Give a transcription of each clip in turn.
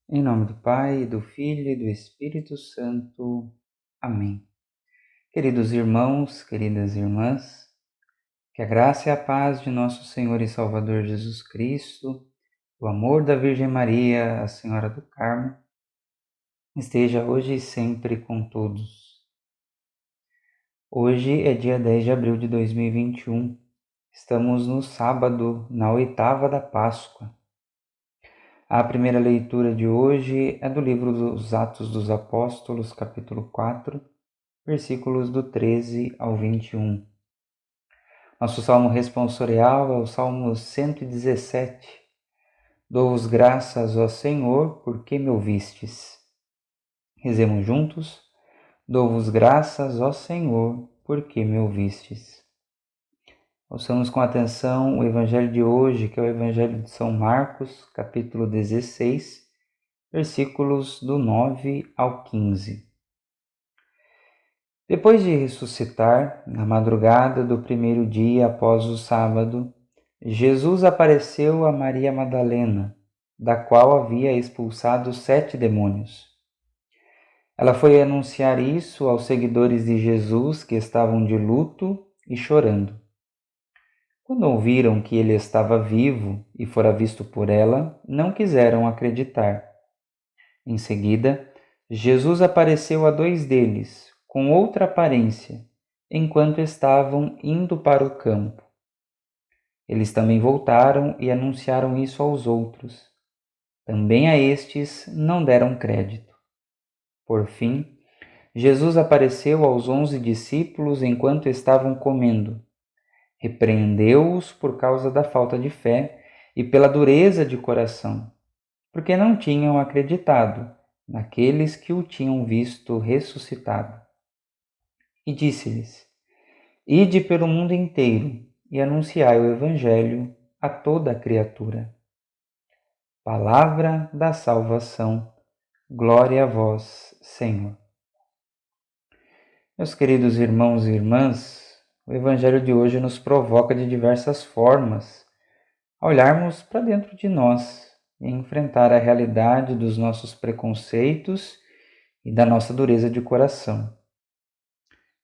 Em nome do Pai, do Filho e do Espírito Santo. Amém. Queridos irmãos, queridas irmãs, que a graça e a paz de nosso Senhor e Salvador Jesus Cristo, o amor da Virgem Maria, a Senhora do Carmo, esteja hoje e sempre com todos. Hoje é dia 10 de abril de 2021. Estamos no sábado, na oitava da Páscoa. A primeira leitura de hoje é do livro dos Atos dos Apóstolos, capítulo 4, versículos do 13 ao 21. Nosso salmo responsorial é o Salmo 117. Dou-vos graças, ó Senhor, porque me ouvistes. Rezemos juntos. Dou-vos graças, ó Senhor, porque me ouvistes. Ouçamos com atenção o Evangelho de hoje, que é o Evangelho de São Marcos, capítulo 16, versículos do 9 ao 15. Depois de ressuscitar, na madrugada do primeiro dia após o sábado, Jesus apareceu a Maria Madalena, da qual havia expulsado 7 demônios. Ela foi anunciar isso aos seguidores de Jesus, que estavam de luto e chorando. Quando ouviram que ele estava vivo e fora visto por ela, não quiseram acreditar. Em seguida, Jesus apareceu a 2 deles, com outra aparência, enquanto estavam indo para o campo. Eles também voltaram e anunciaram isso aos outros. Também a estes não deram crédito. Por fim, Jesus apareceu aos 11 discípulos enquanto estavam comendo. Repreendeu-os por causa da falta de fé e pela dureza de coração, porque não tinham acreditado naqueles que o tinham visto ressuscitado. E disse-lhes: Ide pelo mundo inteiro e anunciai o Evangelho a toda a criatura. Palavra da salvação. Glória a vós, Senhor. Meus queridos irmãos e irmãs, o Evangelho de hoje nos provoca de diversas formas a olharmos para dentro de nós e enfrentar a realidade dos nossos preconceitos e da nossa dureza de coração.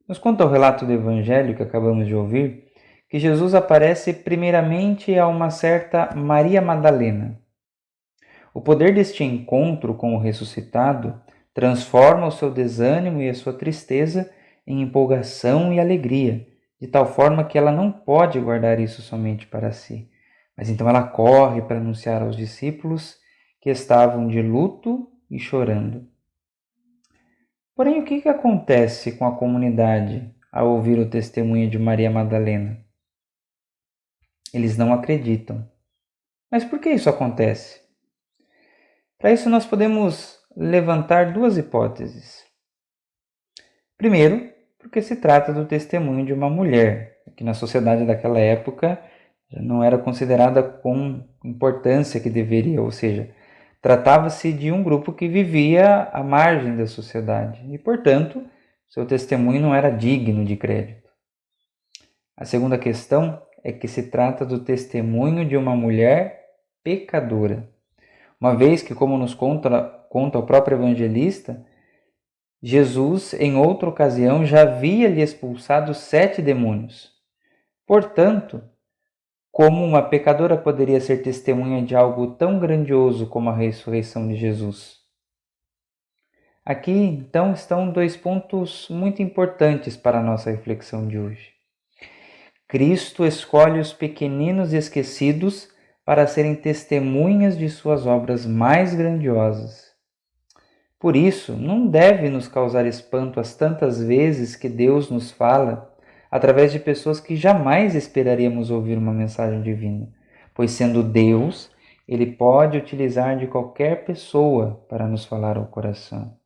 Nos conta o relato do Evangelho que acabamos de ouvir, que Jesus aparece primeiramente a uma certa Maria Madalena. O poder deste encontro com o ressuscitado transforma o seu desânimo e a sua tristeza em empolgação e alegria, de tal forma que ela não pode guardar isso somente para si. Mas então ela corre para anunciar aos discípulos que estavam de luto e chorando. Porém, o que acontece com a comunidade ao ouvir o testemunho de Maria Madalena? Eles não acreditam. Mas por que isso acontece? Para isso, nós podemos levantar 2 hipóteses. Primeiro, porque se trata do testemunho de uma mulher, que na sociedade daquela época já não era considerada com importância que deveria, ou seja, tratava-se de um grupo que vivia à margem da sociedade e, portanto, seu testemunho não era digno de crédito. A segunda questão é que se trata do testemunho de uma mulher pecadora, uma vez que, como nos conta o próprio evangelista, Jesus, em outra ocasião, já havia lhe expulsado 7 demônios. Portanto, como uma pecadora poderia ser testemunha de algo tão grandioso como a ressurreição de Jesus? Aqui, então, estão 2 pontos muito importantes para a nossa reflexão de hoje. Cristo escolhe os pequeninos e esquecidos para serem testemunhas de suas obras mais grandiosas. Por isso, não deve nos causar espanto as tantas vezes que Deus nos fala através de pessoas que jamais esperaríamos ouvir uma mensagem divina, pois sendo Deus, Ele pode utilizar de qualquer pessoa para nos falar ao coração.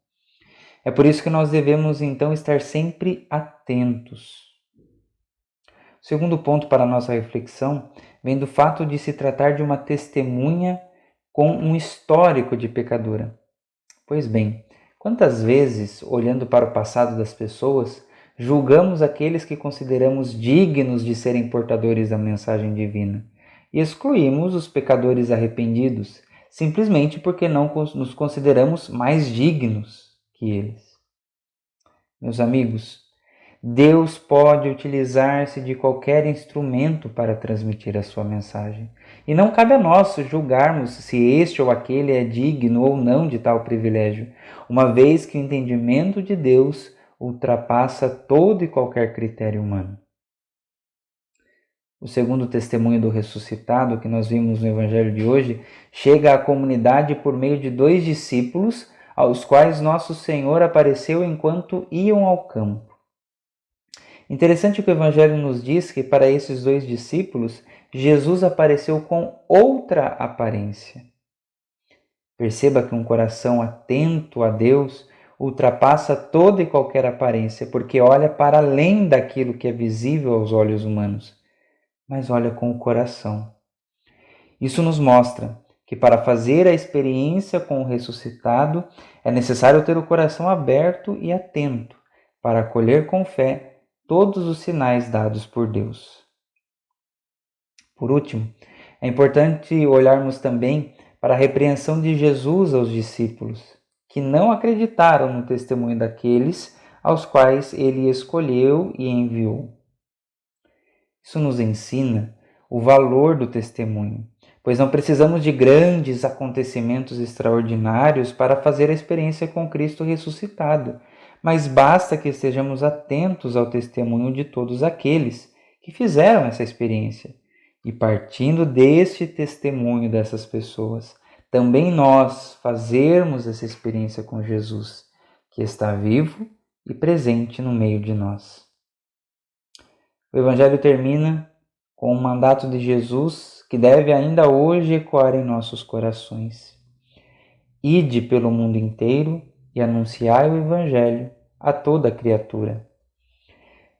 É por isso que nós devemos então estar sempre atentos. O segundo ponto para a nossa reflexão vem do fato de se tratar de uma testemunha com um histórico de pecadora. Pois bem, quantas vezes, olhando para o passado das pessoas, julgamos aqueles que consideramos dignos de serem portadores da mensagem divina e excluímos os pecadores arrependidos, simplesmente porque não nos consideramos mais dignos que eles. Meus amigos, Deus pode utilizar-se de qualquer instrumento para transmitir a sua mensagem. E não cabe a nós julgarmos se este ou aquele é digno ou não de tal privilégio, uma vez que o entendimento de Deus ultrapassa todo e qualquer critério humano. O segundo testemunho do ressuscitado, que nós vimos no Evangelho de hoje, chega à comunidade por meio de 2 discípulos, aos quais nosso Senhor apareceu enquanto iam ao campo. Interessante que o Evangelho nos diz que para esses 2 discípulos, Jesus apareceu com outra aparência. Perceba que um coração atento a Deus ultrapassa toda e qualquer aparência, porque olha para além daquilo que é visível aos olhos humanos, mas olha com o coração. Isso nos mostra que para fazer a experiência com o ressuscitado é necessário ter o coração aberto e atento para acolher com fé todos os sinais dados por Deus. Por último, é importante olharmos também para a repreensão de Jesus aos discípulos, que não acreditaram no testemunho daqueles aos quais ele escolheu e enviou. Isso nos ensina o valor do testemunho, pois não precisamos de grandes acontecimentos extraordinários para fazer a experiência com Cristo ressuscitado, mas basta que estejamos atentos ao testemunho de todos aqueles que fizeram essa experiência. E partindo deste testemunho dessas pessoas, também nós fazermos essa experiência com Jesus, que está vivo e presente no meio de nós. O Evangelho termina com o mandato de Jesus que deve ainda hoje ecoar em nossos corações. Ide pelo mundo inteiro e anunciai o Evangelho a toda criatura.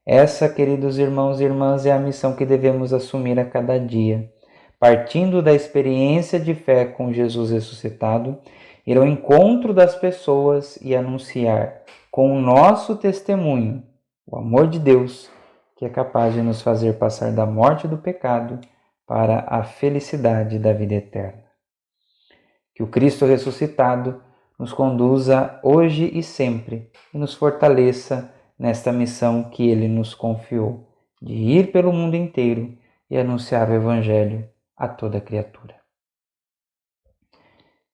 Essa, queridos irmãos e irmãs, é a missão que devemos assumir a cada dia, partindo da experiência de fé com Jesus ressuscitado, ir ao encontro das pessoas e anunciar com o nosso testemunho o amor de Deus, que é capaz de nos fazer passar da morte do pecado para a felicidade da vida eterna. Que o Cristo ressuscitado nos conduza hoje e sempre e nos fortaleça nesta missão que Ele nos confiou, de ir pelo mundo inteiro e anunciar o Evangelho a toda criatura.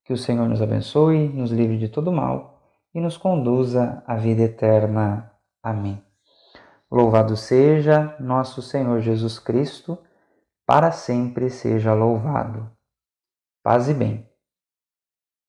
Que o Senhor nos abençoe, nos livre de todo mal e nos conduza à vida eterna. Amém. Louvado seja nosso Senhor Jesus Cristo, para sempre seja louvado. Paz e bem.